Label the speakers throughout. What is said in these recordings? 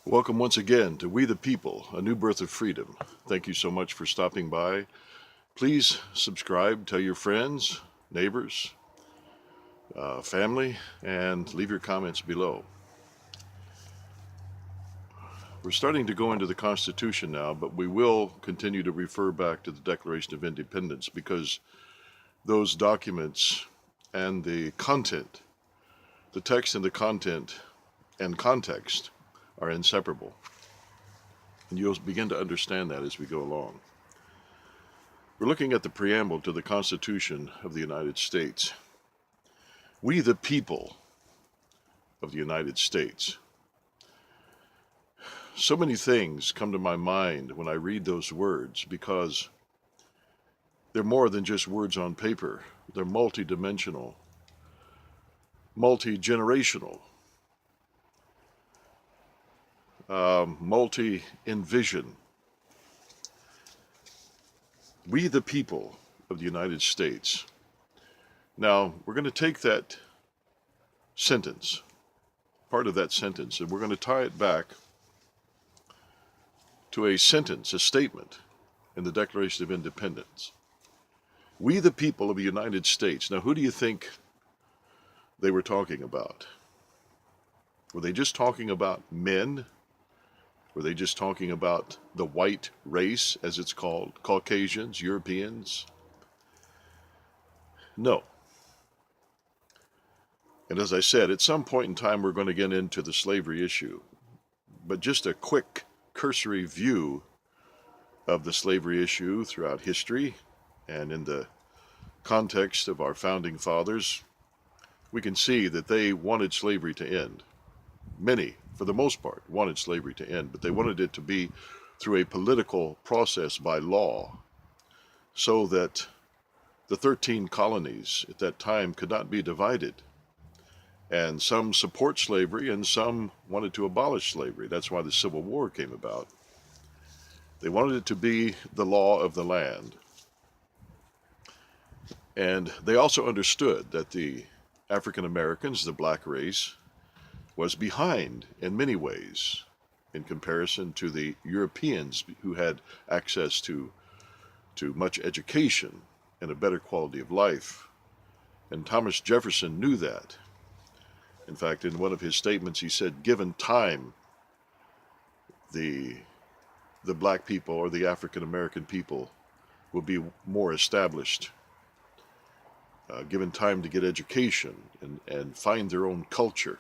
Speaker 1: Welcome once again to We the People, a new birth of freedom. Thank you so much for stopping by. Please subscribe, tell your friends, neighbors, family, and leave your comments below. We're starting to go into the Constitution now, but we will continue to refer back to the Declaration of Independence because those documents and the content, the text and the content and context are inseparable. And you'll begin to understand that as we go along. We're looking at the preamble to the Constitution of the United States. We the people of the United States. So many things come to my mind when I read those words because they're more than just words on paper. They're multidimensional, multi-generational, multi-in-vision. We the people of the United States. Now, we're going to take that sentence, part of that sentence, and we're going to tie it back to a sentence, a statement in the Declaration of Independence. We the people of the United States. Now, who do you think they were talking about? Were they just talking about men? Were they just talking about the white race, as it's called, Caucasians, Europeans? No. And as I said, at some point in time, we're going to get into the slavery issue. But just a quick cursory view of the slavery issue throughout history and in the context of our founding fathers, we can see that they wanted slavery to end. Many, for the most part, wanted slavery to end, but they wanted it to be through a political process by law so that the 13 colonies at that time could not be divided. And some support slavery and some wanted to abolish slavery. That's why the Civil War came about. They wanted it to be the law of the land. And they also understood that the African Americans, the black race, was behind in many ways in comparison to the Europeans who had access to much education and a better quality of life. And Thomas Jefferson knew that. In fact, in one of his statements, he said, given time, the black people or the African American people will be more established, given time to get education and find their own culture.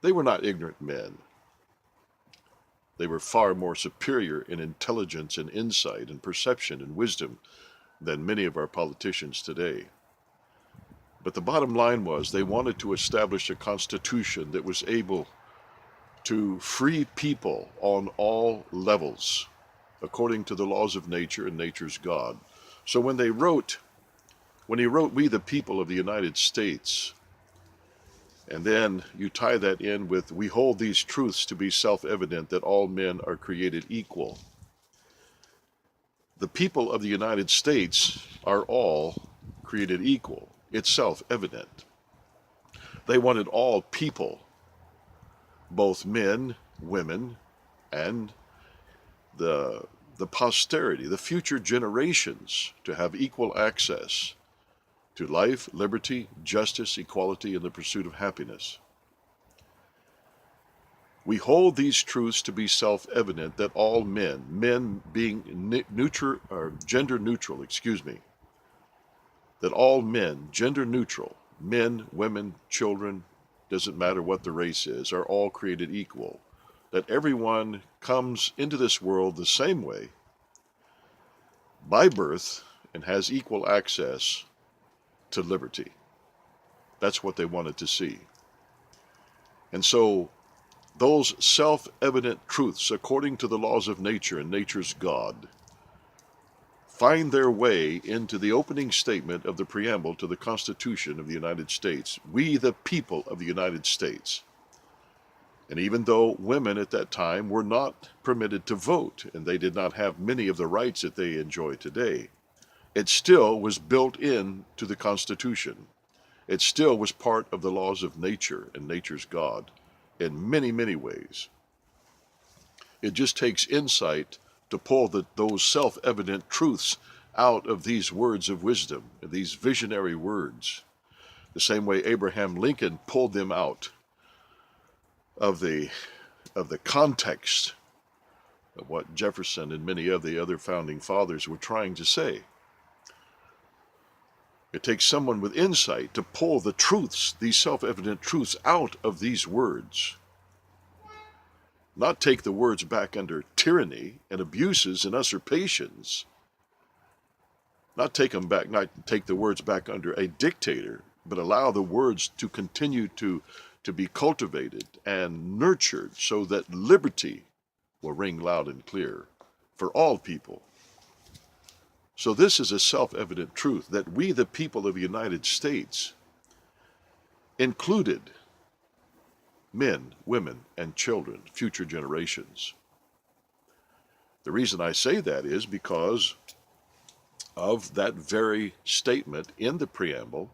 Speaker 1: They were not ignorant men. They were far more superior in intelligence and insight and perception and wisdom than many of our politicians today. But the bottom line was they wanted to establish a constitution that was able to free people on all levels according to the laws of nature and nature's God. So when he wrote, We the people of the United States, and then you tie that in with, we hold these truths to be self-evident that all men are created equal. The people of the United States are all created equal. It's self-evident. They wanted all people, both men, women, and the posterity, the future generations, to have equal access to life, liberty, justice, equality, and the pursuit of happiness. We hold these truths to be self-evident that all men being gender neutral, that all men, gender neutral, men, women, children, doesn't matter what the race is, are all created equal. That everyone comes into this world the same way, by birth, and has equal access to liberty. That's what they wanted to see. And so those self-evident truths, according to the laws of nature and nature's God, find their way into the opening statement of the preamble to the Constitution of the United States. We the people of the United States. And even though women at that time were not permitted to vote, and they did not have many of the rights that they enjoy today, it still was built into the Constitution. It still was part of the laws of nature and nature's God in many, many ways. It just takes insight to pull those self-evident truths out of these words of wisdom, these visionary words, the same way Abraham Lincoln pulled them out of the context of what Jefferson and many of the other founding fathers were trying to say. It takes someone with insight to pull the truths, these self-evident truths, out of these words. Not take the words back under tyranny and abuses and usurpations. Not take the words back under a dictator, but allow the words to continue to be cultivated and nurtured so that liberty will ring loud and clear for all people. So this is a self-evident truth that we, the people of the United States, included men, women, and children, future generations. The reason I say that is because of that very statement in the preamble.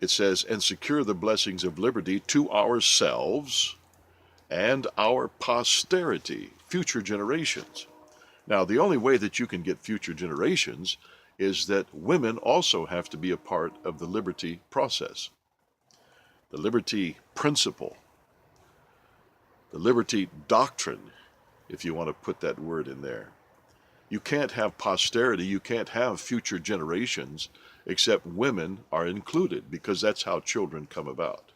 Speaker 1: It says, and secure the blessings of liberty to ourselves and our posterity, future generations. Now, the only way that you can get future generations is that women also have to be a part of the liberty process, the liberty principle, the liberty doctrine, if you want to put that word in there. You can't have posterity, you can't have future generations except women are included, because that's how children come about.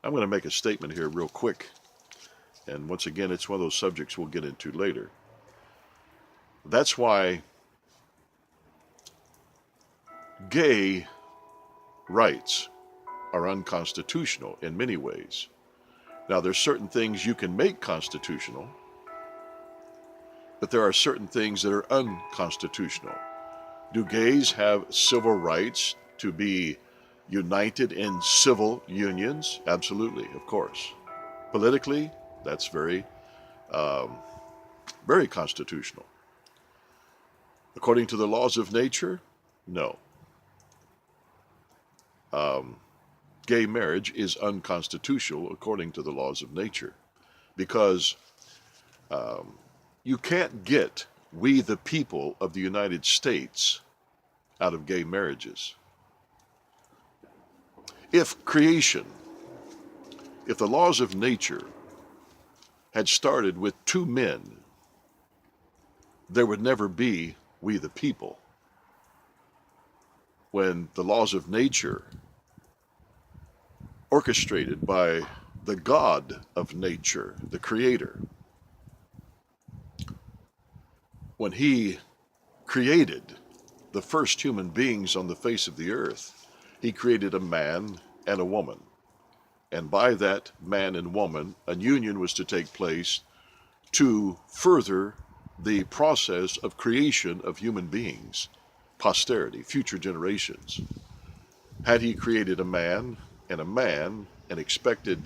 Speaker 1: I'm going to make a statement here real quick, and once again, it's one of those subjects we'll get into later. That's why gay rights are unconstitutional in many ways. Now, there's certain things you can make constitutional, but there are certain things that are unconstitutional. Do gays have civil rights to be united in civil unions? Absolutely, of course. Politically, that's very constitutional. According to the laws of nature, no. Gay marriage is unconstitutional according to the laws of nature, because you can't get we the people of the United States out of gay marriages. If the laws of nature had started with two men, there would never be we the people. When the laws of nature, orchestrated by the God of nature, the Creator, when He created the first human beings on the face of the earth, He created a man and a woman. And by that man and woman, a union was to take place to further the process of creation of human beings, posterity, future generations. Had He created a man and expected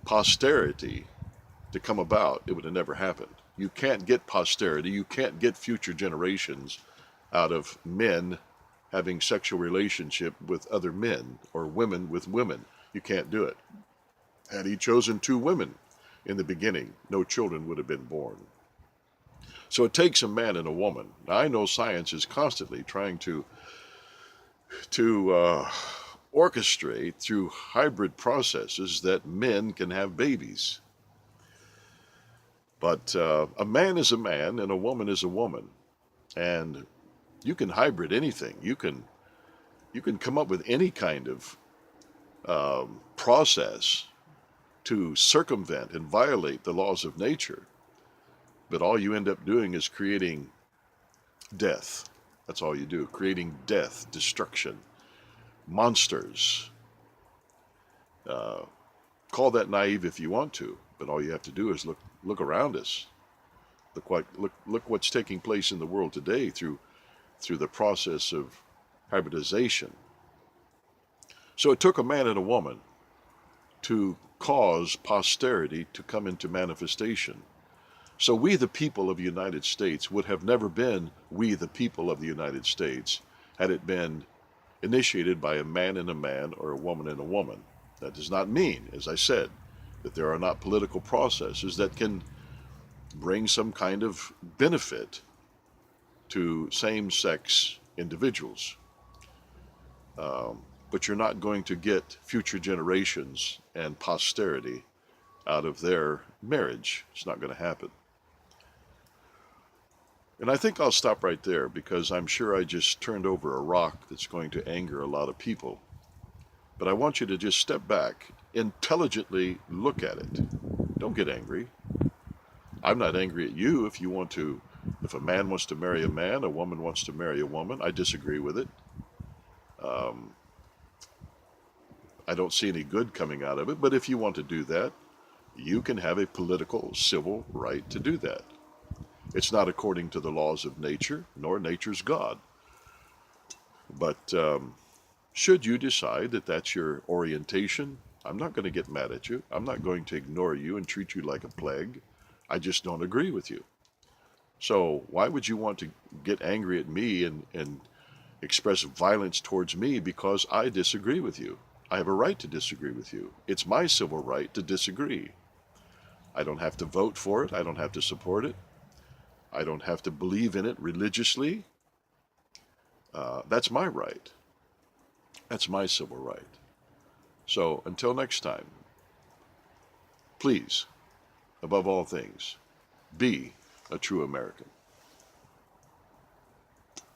Speaker 1: posterity to come about, it would have never happened. You can't get posterity, you can't get future generations out of men having sexual relationship with other men or women with women. You can't do it. Had He chosen two women in the beginning, no children would have been born. So it takes a man and a woman. Now, I know science is constantly trying to orchestrate through hybrid processes that men can have babies. But a man is a man and a woman is a woman. And you can hybrid anything. You can come up with any kind of process to circumvent and violate the laws of nature. But all you end up doing is creating death. That's all you do, creating death, destruction, monsters. Call that naive if you want to, but all you have to do is look around us. Look what's taking place in the world today through the process of hybridization. So it took a man and a woman to cause posterity to come into manifestation. So we, the people of the United States, would have never been we, the people of the United States, had it been initiated by a man and a man or a woman and a woman. That does not mean, as I said, that there are not political processes that can bring some kind of benefit to same-sex individuals. But you're not going to get future generations and posterity out of their marriage. It's not going to happen. And I think I'll stop right there because I'm sure I just turned over a rock that's going to anger a lot of people. But I want you to just step back, intelligently look at it. Don't get angry. I'm not angry at you if you want to, if a man wants to marry a man, a woman wants to marry a woman. I disagree with it. I don't see any good coming out of it, but if you want to do that, you can have a political, civil right to do that. It's not according to the laws of nature, nor nature's God. But should you decide that that's your orientation, I'm not going to get mad at you. I'm not going to ignore you and treat you like a plague. I just don't agree with you. So why would you want to get angry at me and express violence towards me because I disagree with you? I have a right to disagree with you. It's my civil right to disagree. I don't have to vote for it. I don't have to support it. I don't have to believe in it religiously. That's my right. That's my civil right. So until next time, please, above all things, be a true American.